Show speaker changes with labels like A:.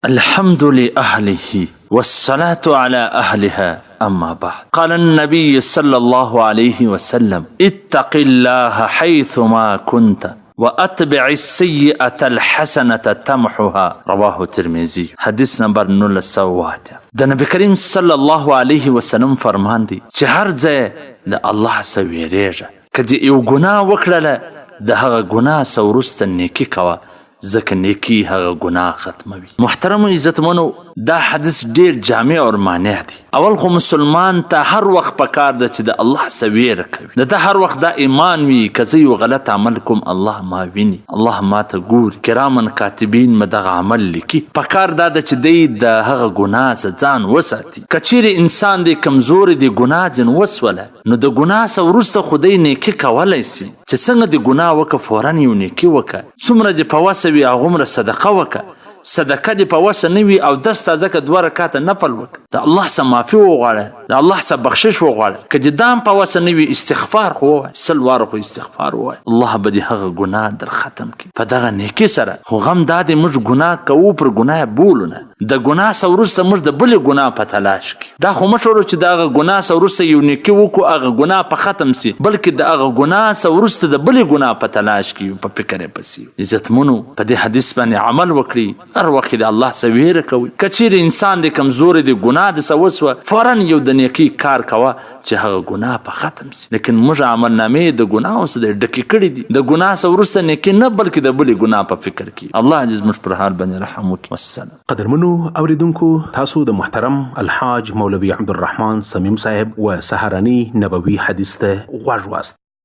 A: الحمد لأهله والصلاة على أهلها أما بعد. قال النبي صلى الله عليه وسلم اتق الله حيثما كنت واتبع السيئة الحسنة تمحها. رواه ترمذی. حدیث نمبر 1908. د نبی کریم صلی الله علیه وسلم فرمان دی چې هر ځای د الله څخه ویریږه، که دې یو ګناه وکړله د هغه ګناه څخه وروسته نیکي کوه، ځکه نیکي هغه ګناه ختموي. محترمو عزتمنو، دا حدیث ډیر جامع او مانع دی. اول خو مسلمان ته هر وخت پکار ده چې د الله څخه ویره کوي، د هر وخت دا ایمان وي که زه یو غلط عمل کوم الله ما ویني، الله ما ته ګوري، کرامن کاتبین مې دغه عمل لیکي. پکار دا ده چې دی د هغه ګناه څخه ځان وساتي. که چیرې انسان دی کمزوري دی، ګناه ځین وسوله، نو د ګناه څخه وروسته خو دی نیکي کولی سي. چې څنګه د ګناه وکړه فورا یو نیکي وکړه، څومره دې په وسه وي هغومره صدقه وکړه. صدقه دې په وسه نه وي او دس تازه که 2 رکعته نفل وکړه، د الله څخه معافي وغواړه، د الله څخه بخشش وغواړه. که دې دا هم په وسه نه وي استغفار خو ووایه، 100 واره خو استغفار ووایه، الله به دې هغه ګناه در ختم کړي په دغه نیکي سره. خو غم دا دی موږ ګناه کوو، پر ګناه بولو نه، د ګناه څخه وروسته موږ د بلې ګناه په تلاش کې. دا خو مه شورو چې د هغه ګناه څخه وروسته یو نیکي وکړو هغه ګناه په ختم سي، بلکې د هغه ګناه څخه وروسته د بلې ګناه په تلاش کې په فکر یې پسې. عزتمنو، په دې حدیث باندې عمل وکړي، هر وخت د الله څخه ویره کوي. که چیرې انسان د کمزوري د ګناه د څه وسوه، فورا یو د نیکي کار کوه چې هغه ګناه په ختم سي. لیکن موږ عملنامې د ګناهو څخه ډکې کړي دي، د ګناه څخه وروسته نیکي نه بلکې د بلې ګناه په فکر کې. الله عزیز موږ پر حال باندې رحم وکړي. والسلام.
B: قدرمنو اوریدونکو، تاسو د محترم الحاج مولوي عبدالرحمن صمیم صاحب و سهارنی نبوي حدیث ته غوږ واست.